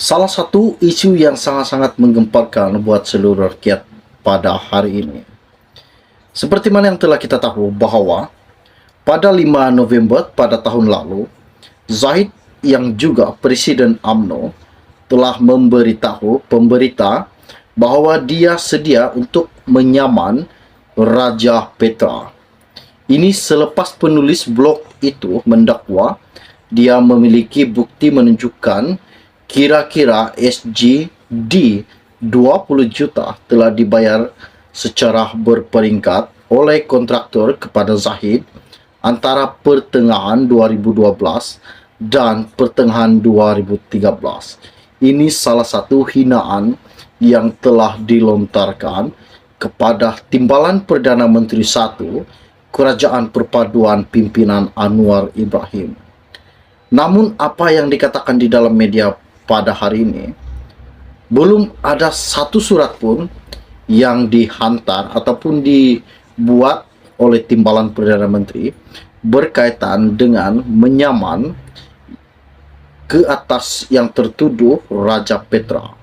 Salah satu isu yang sangat-sangat menggemparkan buat seluruh rakyat pada hari ini. Seperti mana yang telah kita tahu bahwa pada 5 November pada tahun lalu, Zahid yang juga Presiden UMNO telah memberitahu pemberita bahwa dia sedia untuk menyaman Raja Petra. Ini selepas penulis blog itu mendakwa dia memiliki bukti menunjukkan kira-kira SGD 20 juta telah dibayar secara berperingkat oleh kontraktor kepada Zahid antara pertengahan 2012 dan pertengahan 2013. Ini salah satu hinaan yang telah dilontarkan kepada Timbalan Perdana Menteri I Kerajaan Perpaduan Pimpinan Anwar Ibrahim. Namun apa yang dikatakan di dalam media pada hari ini, belum ada satu surat pun yang dihantar ataupun dibuat oleh Timbalan Perdana Menteri berkaitan dengan menyaman ke atas yang tertuduh Raja Petra.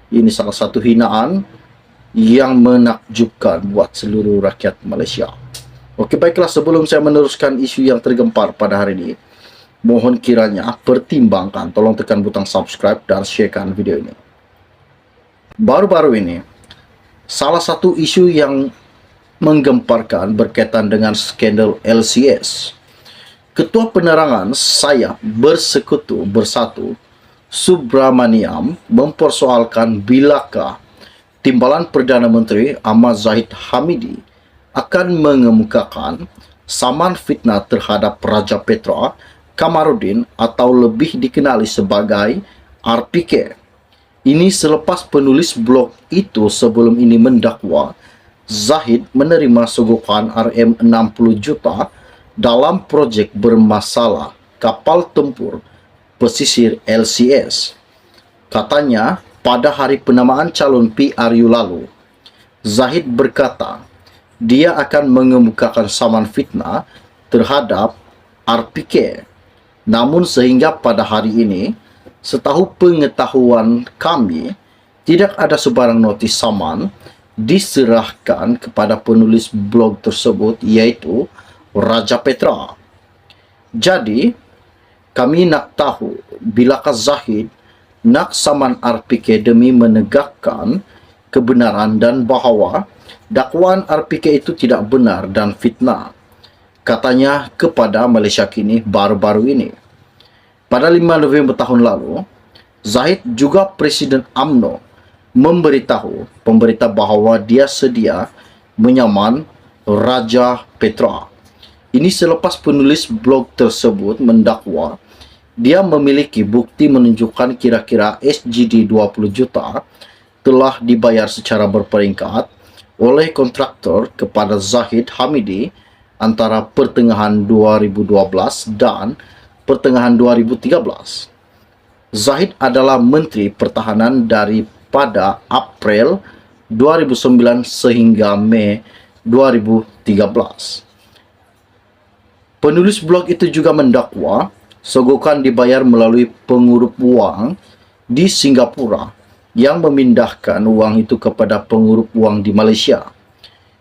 Ini salah satu hinaan yang menakjubkan buat seluruh rakyat Malaysia. Okey, baiklah, sebelum saya meneruskan isu yang tergempar pada hari ini, mohon kiranya pertimbangkan, tolong tekan butang subscribe dan sharekan video ini. Baru-baru ini, salah satu isu yang menggemparkan berkaitan dengan skandal LCS. Ketua Penerangan Sayap Bersekutu Bersatu Subramaniam mempersoalkan bilakah Timbalan Perdana Menteri Ahmad Zahid Hamidi akan mengemukakan saman fitnah terhadap Raja Petra Kamarudin atau lebih dikenali sebagai RPK. Ini selepas penulis blog itu sebelum ini mendakwa Zahid menerima sogokan RM60 juta dalam projek bermasalah kapal tempur pesisir LCS. Katanya, pada hari penamaan calon PRU lalu, Zahid berkata dia akan mengemukakan saman fitnah terhadap RPK. Namun sehingga pada hari ini, setahu pengetahuan kami, tidak ada sebarang notis saman diserahkan kepada penulis blog tersebut, iaitu Raja Petra. Jadi, kami nak tahu bilakah Zahid nak saman RPK demi menegakkan kebenaran dan bahawa dakwaan RPK itu tidak benar dan fitnah. Katanya kepada Malaysia Kini baru-baru ini. Pada 5 November tahun lalu, Zahid juga Presiden UMNO memberitahu pemberita bahawa dia sedia menyaman Raja Petra. Ini selepas penulis blog tersebut mendakwa dia memiliki bukti menunjukkan kira-kira SGD 20 juta telah dibayar secara berperingkat oleh kontraktor kepada Zahid Hamidi antara pertengahan 2012 dan pertengahan 2013. Zahid adalah Menteri Pertahanan daripada April 2009 sehingga Mei 2013. Penulis blog itu juga mendakwa sogokan dibayar melalui pengurup wang di Singapura yang memindahkan wang itu kepada pengurup wang di Malaysia.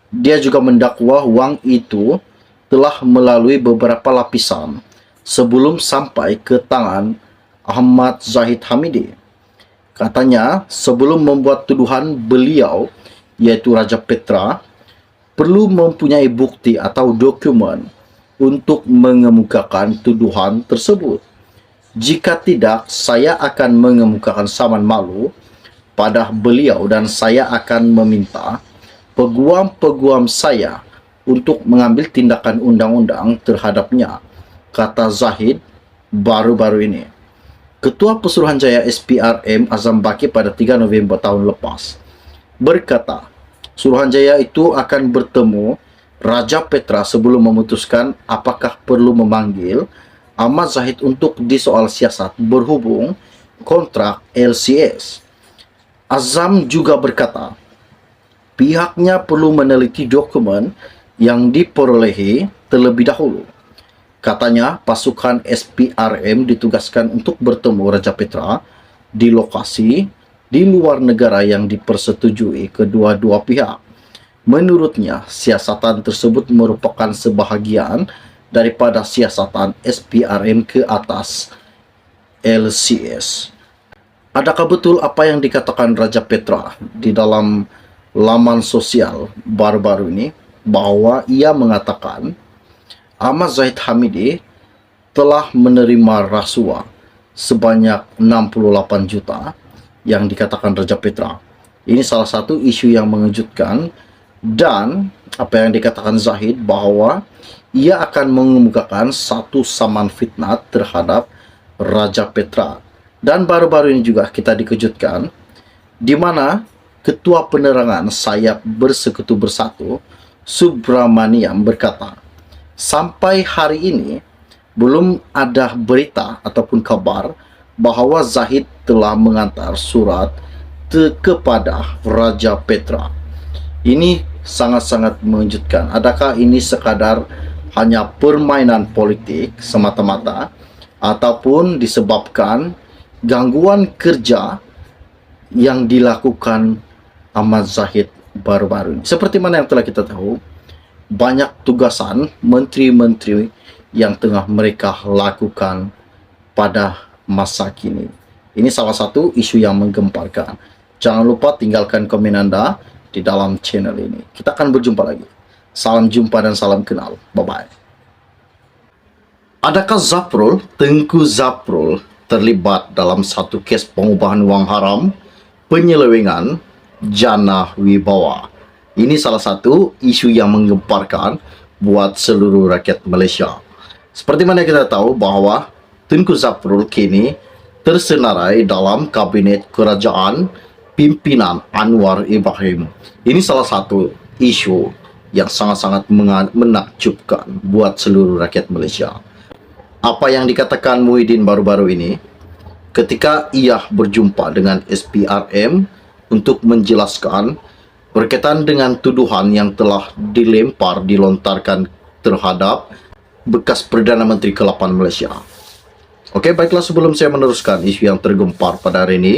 Dia juga mendakwa wang itu telah melalui beberapa lapisan sebelum sampai ke tangan Ahmad Zahid Hamidi. Katanya, sebelum membuat tuduhan beliau, iaitu Raja Petra, perlu mempunyai bukti atau dokumen untuk mengemukakan tuduhan tersebut. Jika tidak, saya akan mengemukakan saman malu pada beliau dan saya akan meminta peguam-peguam saya untuk mengambil tindakan undang-undang terhadapnya, kata Zahid baru-baru ini. Ketua Pesuruhanjaya SPRM Azam Baki pada 3 November tahun lepas berkata, Suruhanjaya itu akan bertemu Raja Petra sebelum memutuskan apakah perlu memanggil Ahmad Zahid untuk disoal siasat berhubung kontrak LCS. Azam juga berkata, pihaknya perlu meneliti dokumen yang diperolehi terlebih dahulu. Katanya, pasukan SPRM ditugaskan untuk bertemu Raja Petra di lokasi di luar negara yang dipersetujui kedua-dua pihak. Menurutnya, siasatan tersebut merupakan sebahagian daripada siasatan SPRM ke atas LCS. Adakah betul apa yang dikatakan Raja Petra di dalam laman sosial baru-baru ini, bahwa ia mengatakan Ahmad Zahid Hamidi telah menerima rasuah sebanyak 68 juta yang dikatakan Raja Petra? Ini salah satu isu yang mengejutkan, dan apa yang dikatakan Zahid bahwa ia akan mengemukakan satu saman fitnah terhadap Raja Petra. Dan baru-baru ini juga kita dikejutkan di mana Ketua Penerangan Sayap Bersekutu Bersatu Subramaniam berkata, sampai hari ini belum ada berita ataupun kabar bahwa Zahid telah mengantar surat kepada Raja Petra. Ini sangat-sangat mengejutkan. Adakah ini sekadar hanya permainan politik semata-mata, ataupun disebabkan gangguan kerja yang dilakukan Ahmad Zahid baru-baru ini? Seperti mana yang telah kita tahu, banyak tugasan menteri-menteri yang tengah mereka lakukan pada masa kini. Ini salah satu isu yang menggemparkan. Jangan lupa tinggalkan komen Anda di dalam channel ini. Kita akan berjumpa lagi. Salam jumpa dan salam kenal. Bye-bye. Adakah Zaprul, Tengku Zaprul, terlibat dalam satu kes pengubahan wang haram, penyelewengan jana wibawa? Ini salah satu isu yang menggemparkan buat seluruh rakyat Malaysia. Seperti mana kita tahu bahwa Tengku Zaprul kini tersenarai dalam kabinet kerajaan pimpinan Anwar Ibrahim. Ini salah satu isu yang sangat-sangat menakjubkan buat seluruh rakyat Malaysia. Apa yang dikatakan Muhyiddin baru-baru ini ketika ia berjumpa dengan SPRM untuk menjelaskan berkaitan dengan tuduhan yang telah dilontarkan terhadap bekas Perdana Menteri ke-8 Malaysia. Okey, baiklah, sebelum saya meneruskan isu yang tergempar pada hari ini,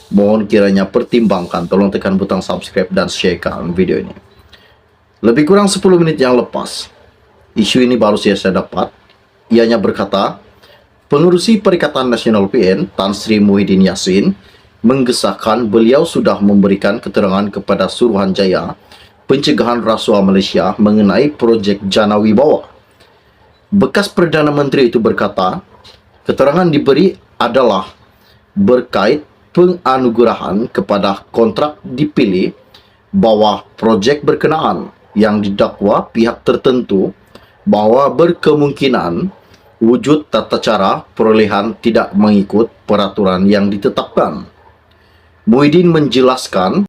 mohon kiranya pertimbangkan, tolong tekan butang subscribe dan sharekan video ini. Lebih kurang 10 menit yang lepas, isu ini baru saya dapat. Ianya berkata, Pengerusi Perikatan Nasional PN, Tan Sri Muhyiddin Yassin, mengesahkan beliau sudah memberikan keterangan kepada Suruhanjaya Pencegahan Rasuah Malaysia mengenai projek Jana Wibawa. Bekas Perdana Menteri itu berkata, keterangan diberi adalah berkait penganugerahan kepada kontrak dipilih bawah projek berkenaan yang didakwa pihak tertentu bahwa berkemungkinan wujud tata cara perolehan tidak mengikut peraturan yang ditetapkan. Muhyiddin menjelaskan